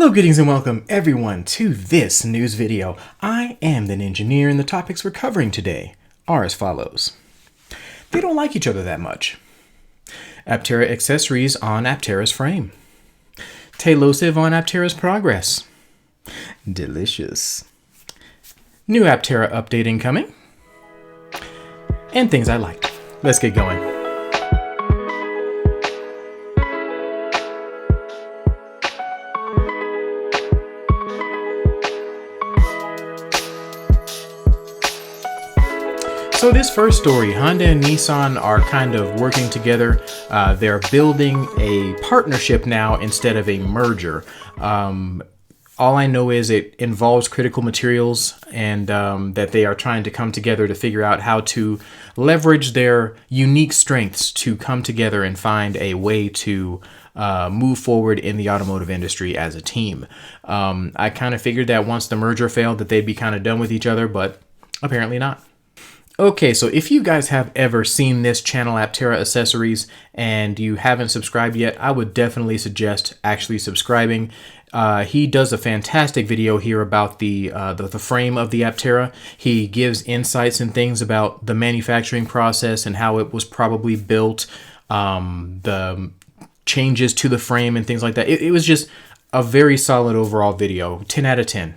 Hello greetings and welcome everyone to this news video. I am the Ninjaneer and the topics we're covering today are as follows. They don't like each other that much. Aptera Accessories on Aptera's frame. Tailosive on Aptera's progress. Delicious. New Aptera update incoming. And things I like. Let's get going. So this first story, Honda and Nissan are kind of working together. They're building a partnership now instead of a merger. All I know is it involves critical materials and that they are trying to come together to figure out how to leverage their unique strengths to come together and find a way to move forward in the automotive industry as a team. I kind of figured that once the merger failed that they'd be kind of done with each other, but apparently not. Okay, so if you guys have ever seen this channel, Aptera Accessories, and you haven't subscribed yet, I would definitely suggest actually subscribing. He does a fantastic video here about the frame of the Aptera. He gives insights and things about the manufacturing process and how it was probably built, the changes to the frame and things like that. It was just a very solid overall video, 10 out of 10.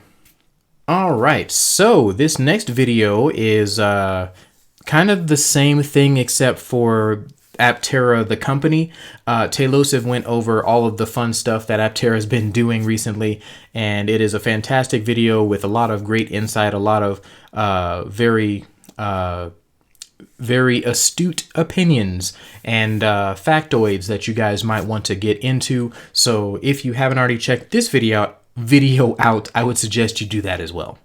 All right, so this next video is kind of the same thing except for Aptera, the company. Tailosive went over all of the fun stuff that Aptera has been doing recently, and it is a fantastic video with a lot of great insight, a lot of very astute opinions and factoids that you guys might want to get into. So if you haven't already checked this video out, I would suggest you do that as well.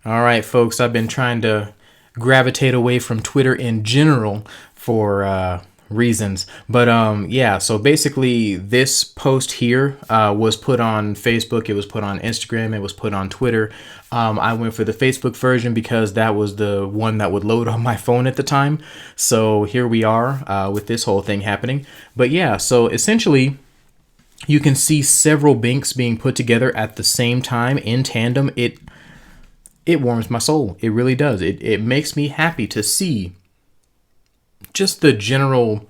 All right, folks, I've been trying to gravitate away from Twitter in general for reasons, but yeah, so basically this post here was put on Facebook, it was put on Instagram, it was put on Twitter. I went for the Facebook version because that was the one that would load on my phone at the time. So here we are with this whole thing happening. But yeah, so essentially you can see several binks being put together at the same time in tandem. It warms my soul. It really does. It makes me happy to see just the general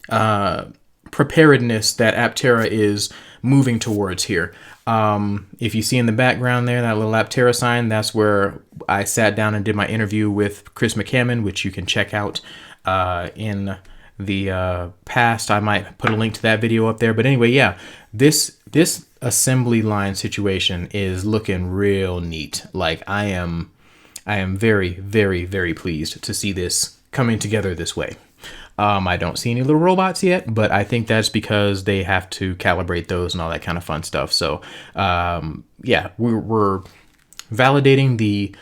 preparedness that Aptera is moving towards here. If you see in the background there, that little Aptera sign, that's where I sat down and did my interview with Chris McCammon, which you can check out in the past. I might put a link to that video up there, but anyway, yeah, this assembly line situation is looking real neat. Like I am very, very, very pleased to see this coming together this way. I don't see any little robots yet, but I think that's because they have to calibrate those and all that kind of fun stuff. So yeah, we're validating the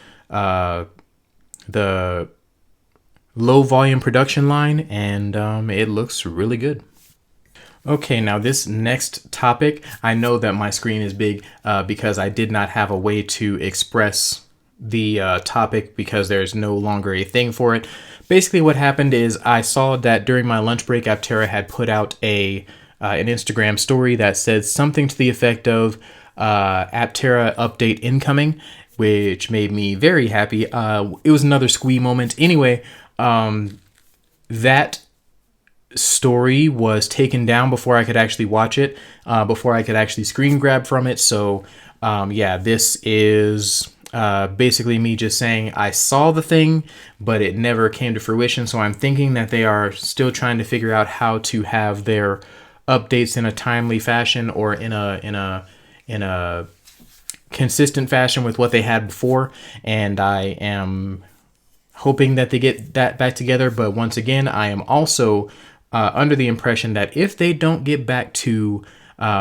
low volume production line, and it looks really good. Okay, now this next topic, I know that my screen is big because I did not have a way to express the topic because there's no longer a thing for it. Basically what happened is I saw that during my lunch break, Aptera had put out an Instagram story that said something to the effect of Aptera update incoming, which made me very happy. It was another squee moment. Anyway, that story was taken down before I could actually watch it, before I could actually screen grab from it. So yeah, this is basically me just saying I saw the thing, but it never came to fruition. So I'm thinking that they are still trying to figure out how to have their updates in a timely fashion or in a consistent fashion with what they had before. And I am hoping that they get that back together. But once again, I am also under the impression that if they don't get back to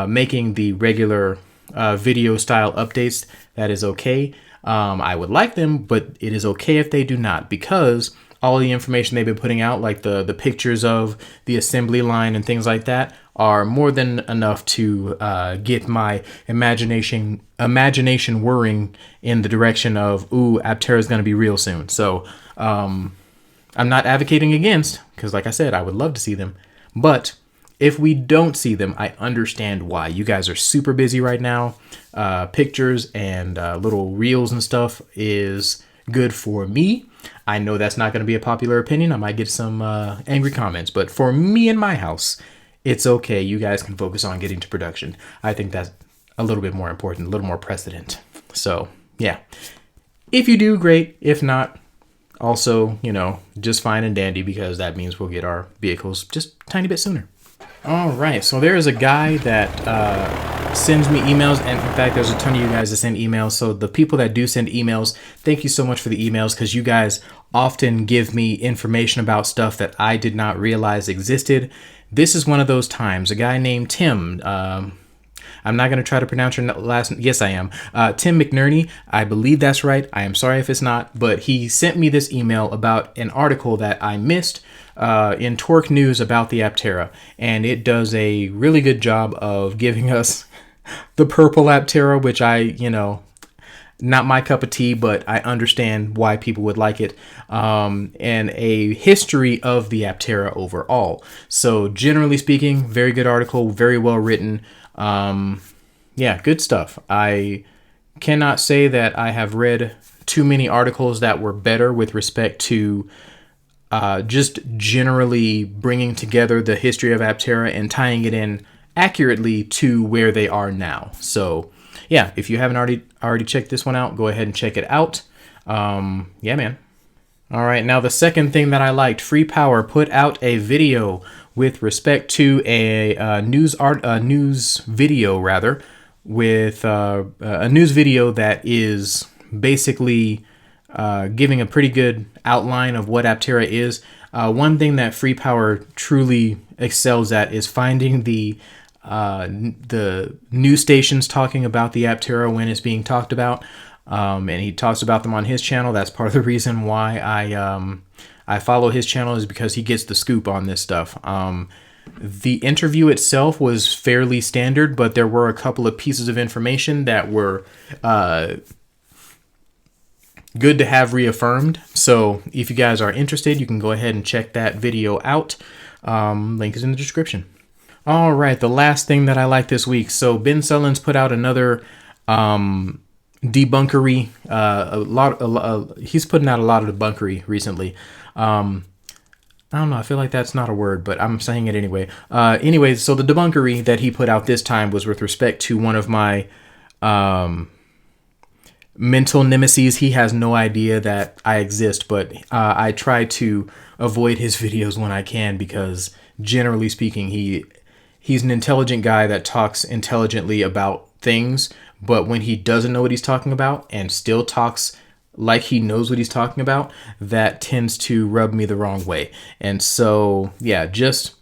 making the regular video style updates, that is okay. I would like them, but it is okay if they do not, because all the information they've been putting out, like the pictures of the assembly line and things like that, are more than enough to get my imagination whirring in the direction of, ooh, Aptera is going to be real soon. So I'm not advocating against, because like I said, I would love to see them, but If we don't see them, I understand why. You guys are super busy right now. Pictures and little reels and stuff is good for me. I know that's not going to be a popular opinion. I might get some angry comments, but for me and my house, it's okay. You guys can focus on getting to production. I think that's a little bit more important, a little more precedent. So yeah, if you do, great. If not, also, just fine and dandy, because that means we'll get our vehicles just a tiny bit sooner. All right, so there is a guy that sends me emails, and in fact, there's a ton of you guys that send emails. So the people that do send emails, thank you so much for the emails, because you guys often give me information about stuff that I did not realize existed. This is one of those times. A guy named Tim, I'm not going to try to pronounce your last name. Yes, I am. Tim McNerney. I believe that's right. I am sorry if it's not, but he sent me this email about an article that I missed in Torque News about the Aptera, and it does a really good job of giving us the purple Aptera, which not my cup of tea, but I understand why people would like it, and a history of the Aptera overall. So generally speaking, very good article, very well written. Yeah, good stuff. I cannot say that I have read too many articles that were better with respect to just generally bringing together the history of Aptera and tying it in accurately to where they are now. So yeah, if you haven't already checked this one out, go ahead and check it out. Yeah, man. All right, now the second thing that I liked, Free Power put out a video with respect to a news video that is basically giving a pretty good outline of what Aptera is. One thing that Free Power truly excels at is finding the news stations talking about the Aptera when it's being talked about. And he talks about them on his channel. That's part of the reason why I follow his channel, is because he gets the scoop on this stuff. The interview itself was fairly standard, but there were a couple of pieces of information that were good to have reaffirmed. So if you guys are interested, you can go ahead and check that video out. Link is in the description. All right, the last thing that I like this week. So Ben Sullins put out another debunkery. He's putting out a lot of debunkery recently. I don't know. I feel like that's not a word, but I'm saying it anyway. Anyways, so the debunkery that he put out this time was with respect to one of my mental nemesis. He has no idea that I exist, but I try to avoid his videos when I can, because generally speaking, he's an intelligent guy that talks intelligently about things, but when he doesn't know what he's talking about and still talks like he knows what he's talking about, that tends to rub me the wrong way. And so, yeah, just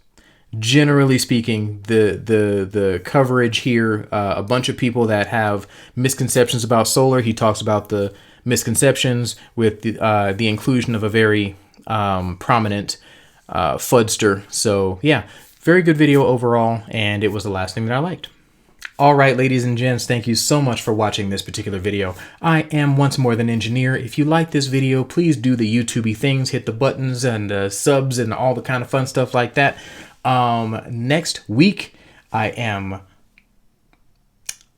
generally speaking, the coverage here, a bunch of people that have misconceptions about solar. He talks about the misconceptions with the inclusion of a very prominent fudster. So yeah, very good video overall, and it was the last thing that I liked. All right, ladies and gents, thank you so much for watching this particular video. I am Once More Than Engineer. If you like this video, please do the YouTubey things, hit the buttons and subs and all the kind of fun stuff like that. Next week, I am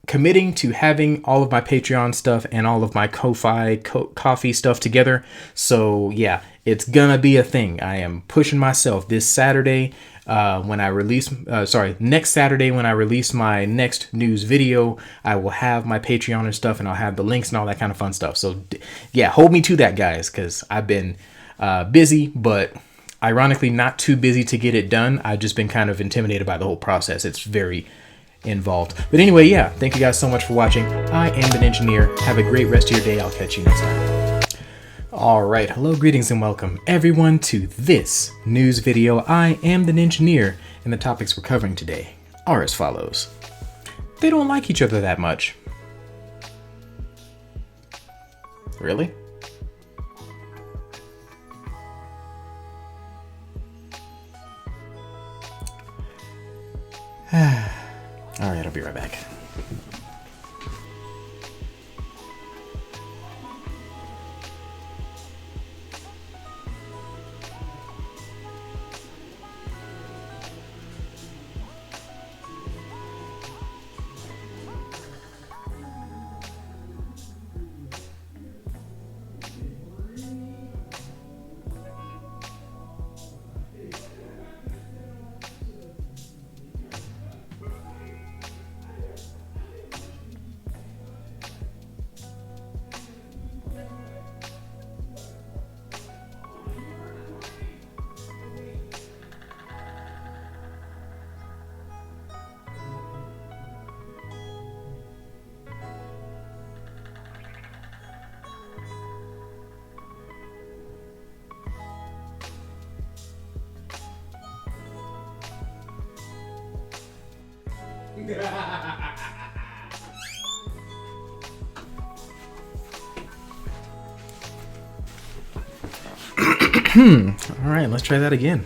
committing to having all of my Patreon stuff and all of my Ko-Fi coffee stuff together. So yeah, it's gonna be a thing. I am pushing myself. This Saturday, next Saturday when I release my next news video, I will have my Patreon and stuff, and I'll have the links and all that kind of fun stuff. So yeah, hold me to that, guys, because I've been busy, but ironically not too busy to get it done. I've just been kind of intimidated by the whole process. It's very involved. But anyway, yeah, thank you guys so much for watching. I am an engineer. Have a great rest of your day. I'll catch you next time. All right, hello, greetings, and welcome everyone to this news video. I am the engineer, and the topics we're covering today are as follows. They don't like each other that much. Really? All right, I'll be right back. All right, let's try that again.